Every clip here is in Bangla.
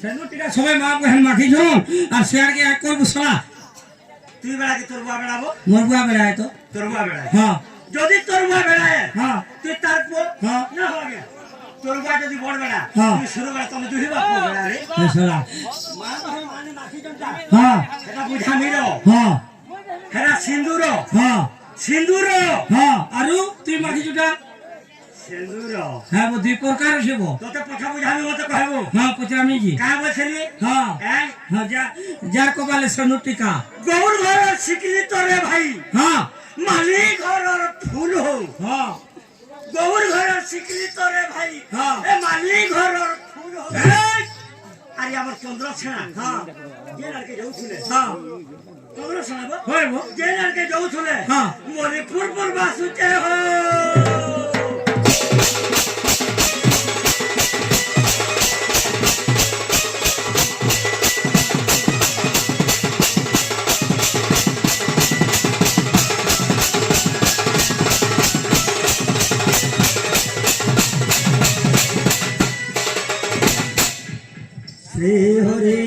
সেনুটিকা সবাই মা বহেন মাখিছ আর শেয়ারকে এক করবো সালা তুই বেড়াকে তোর বুয়া বেড়াবো মোর বুয়া বেড়ায় তো তোর বুয়া বেড়ায় হ্যাঁ যদি তোর বুয়া বেড়ায় হ্যাঁ তুই তারপর হ্যাঁ না হবে তোর বুয়া যদি বড় বেড়া হ্যাঁ। তুই শুরু বেড়া তুমি দুই বাপ বেড়া রে এ সালা মা বহেন মানে মাখি জনটা হ্যাঁ এটা বুঝামি র হ্যাঁ হেরা সিন্দুর হ্যাঁ সিন্দুর হ্যাঁ আরু তুই মাখিছুটা সিন্দুর হ্যাঁ দুই প্রকার সেব তোতে পথা বুঝামি মতে কহব হ্যাঁ পচরামি কি কা বলছিলি হ্যাঁ হ্যাঁ হ্যাঁ যার কপালে সেনুটিকা গৌর ঘর শিখলি তোরে ভাই হ্যাঁ মালি ঘরর ফুল হো হ্যাঁ গৌর ঘর শিখলি তোরে ভাই হ্যাঁ। এ মালি ঘরর ফুল হো আরে আমার চন্দ্র ছেনা হ্যাঁ যে লড়কে যাউছিলে হ্যাঁ চন্দ্র ছেনা গো হয় গো যে লড়কে যাউছিলে হ্যাঁ। মণিপুর পর বাসুতে হো শ্রী হরে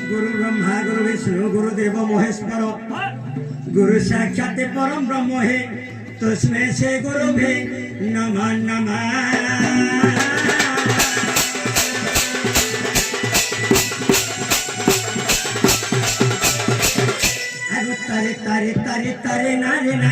গুরু ব্রহ্মা গুরু বিষ্ণু গুরুদেব মহেশ্বর গুরু সাক্ষাৎ পরম ব্রহ্ম হে তস্মৈ শ্রী গুরুভে নমঃ নমঃ তারে তারে তারে তারে তারে নারে না